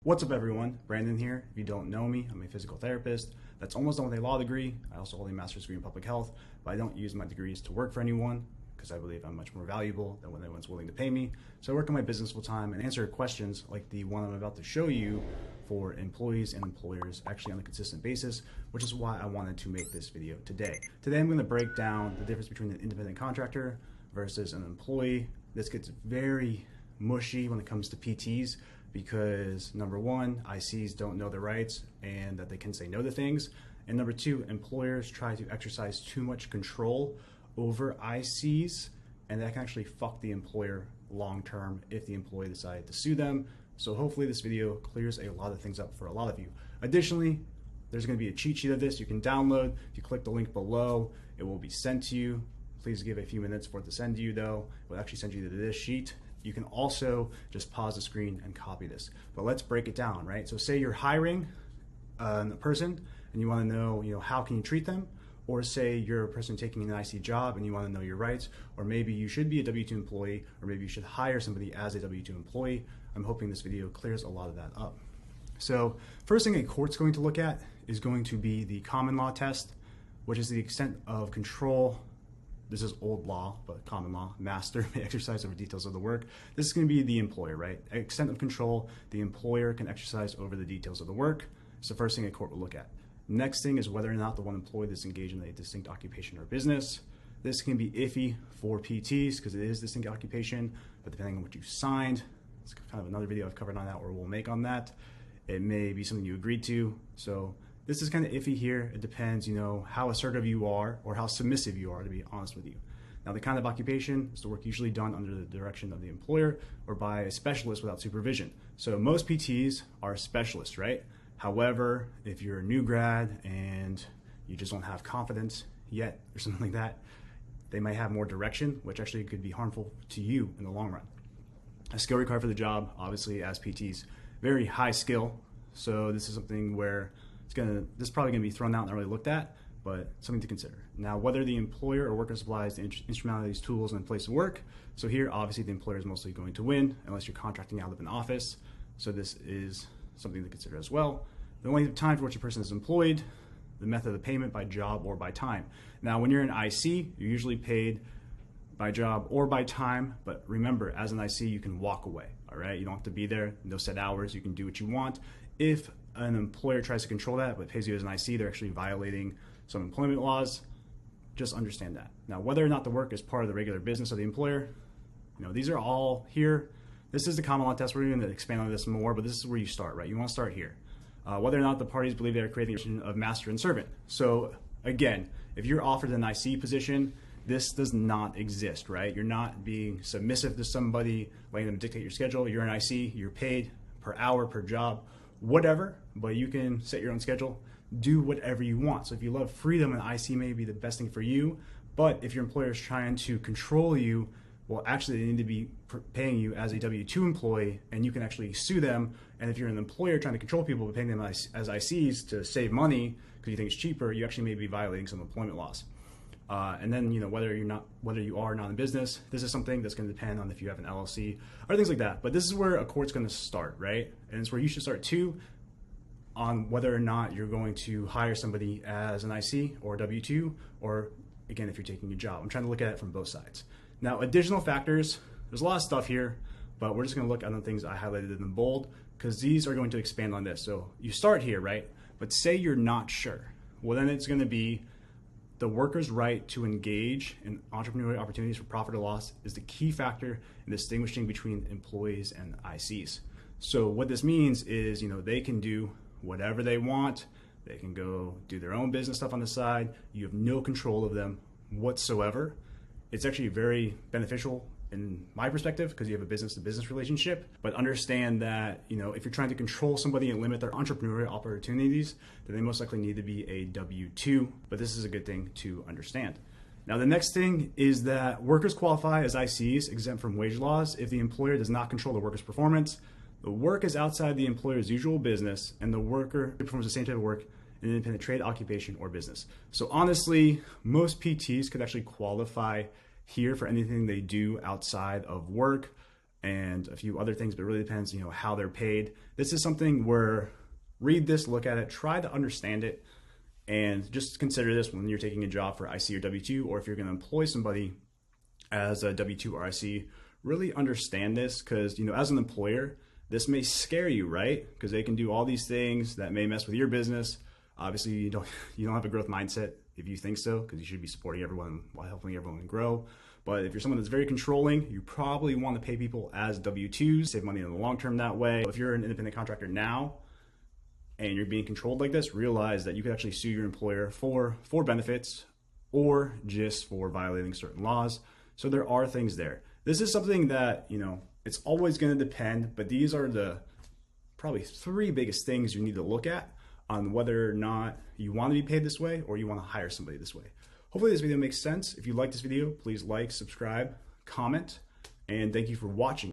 What's up everyone, Brandon here. If you don't know me, I'm a physical therapist that's almost done with a law degree. I also hold a master's degree in public health, but I don't use my degrees to work for anyone because I believe I'm much more valuable than when anyone's willing to pay me. So I work on my business full time and answer questions like the one I'm about to show you for employees and employers actually on a consistent basis, which is why I wanted to make this video today. Today I'm going to break down the difference between an independent contractor versus an employee. This gets very mushy when it comes to PTs because number one, ICs don't know their rights and that they can say no to things. And number two, employers try to exercise too much control over ICs, and that can actually fuck the employer long term if the employee decided to sue them. So hopefully this video clears a lot of things up for a lot of you. Additionally, there's going to be a cheat sheet of this you can download. If you click the link below, it will be sent to you. Please give a few minutes for it to send to you though. It will actually send you to this sheet. You can also just pause the screen and copy this. But let's break it down, right? So say you're hiring a person and you want to know, how can you treat them? Or say you're a person taking an IC job and you want to know your rights, or maybe you should be a W-2 employee, or maybe you should hire somebody as a W-2 employee. I'm hoping this video clears a lot of that up. So first thing a court's going to look at is going to be the common law test, which is the extent of control. This is old law, but common law. Master may exercise over details of the work. This is going to be the employer, right? Extent of control the employer can exercise over the details of the work. It's the first thing a court will look at. Next thing is whether or not the one employed is engaged in a distinct occupation or business. This can be iffy for PTs because it is distinct occupation, but depending on what you signed, it's kind of another video I've covered on that or we'll make on that. It may be something you agreed to. So this is kind of iffy here. It depends, how assertive you are or how submissive you are, to be honest with you. Now, the kind of occupation is the work usually done under the direction of the employer or by a specialist without supervision. So most PTs are specialists, right? However, if you're a new grad and you just don't have confidence yet or something like that, they might have more direction, which actually could be harmful to you in the long run. A skill required for the job, obviously as PTs, very high skill. So this is something where this is probably going to be thrown out and not really looked at, but something to consider. Now, whether the employer or worker supplies the instrumentalities, tools, and place of work. So here, obviously, the employer is mostly going to win unless you're contracting out of an office. So this is something to consider as well. The length of time for which a person is employed, the method of payment by job or by time. Now, when you're an IC, you're usually paid by job or by time, but remember, as an IC, you can walk away, all right? You don't have to be there, no set hours, you can do what you want. If an employer tries to control that but pays you as an IC, they're actually violating some employment laws. Just understand that. Now, whether or not the work is part of the regular business of the employer, these are all here. This is the common law test. We're going to expand on this more, but this is where you start, right? You want to start here. Whether or not the parties believe they are creating a relation of master and servant. So again, if you're offered an IC position, this does not exist, right? You're not being submissive to somebody, letting them dictate your schedule. You're an IC, you're paid per hour, per job, whatever, but you can set your own schedule, do whatever you want. So if you love freedom, an IC may be the best thing for you, but if your employer is trying to control you, well, actually they need to be paying you as a W-2 employee, and you can actually sue them. And if you're an employer trying to control people but paying them as ICs to save money because you think it's cheaper, you actually may be violating some employment laws. And then, whether you are not in business, this is something that's going to depend on if you have an LLC or things like that. But this is where a court's going to start, right? And it's where you should start too, on whether or not you're going to hire somebody as an IC or W-2, or again, if you're taking a job. I'm trying to look at it from both sides. Now, additional factors, there's a lot of stuff here, but we're just going to look at the things I highlighted in bold because these are going to expand on this. So you start here, right? But say you're not sure. Well, then it's going to be the worker's right to engage in entrepreneurial opportunities for profit or loss is the key factor in distinguishing between employees and ICs. So what this means is, they can do whatever they want. They can go do their own business stuff on the side. You have no control of them whatsoever. It's actually very beneficial in my perspective because you have a business-to-business relationship, but understand that, if you're trying to control somebody and limit their entrepreneurial opportunities, then they most likely need to be a W-2, but this is a good thing to understand. Now, the next thing is that workers qualify as ICs exempt from wage laws if the employer does not control the worker's performance, the work is outside the employer's usual business, and the worker performs the same type of work in an independent trade, occupation, or business. So honestly, most PTs could actually qualify here for anything they do outside of work. and a few other things, but it really depends, how they're paid. This is something where read this, look at it, try to understand it, and just consider this when you're taking a job for IC or W-2, or if you're going to employ somebody as a W-2 or IC. Really understand this, because as an employer, this may scare you, right? Because they can do all these things that may mess with your business. Obviously, you don't have a growth mindset if you think so, because you should be supporting everyone while helping everyone grow. But if you're someone that's very controlling, you probably want to pay people as W-2s, save money in the long term that way. If you're an independent contractor now and you're being controlled like this, realize that you could actually sue your employer for benefits or just for violating certain laws. So there are things there. This is something that, it's always going to depend, but these are the probably 3 biggest things you need to look at on whether or not you want to be paid this way or you want to hire somebody this way. Hopefully this video makes sense. If you like this video, please like, subscribe, comment, and thank you for watching.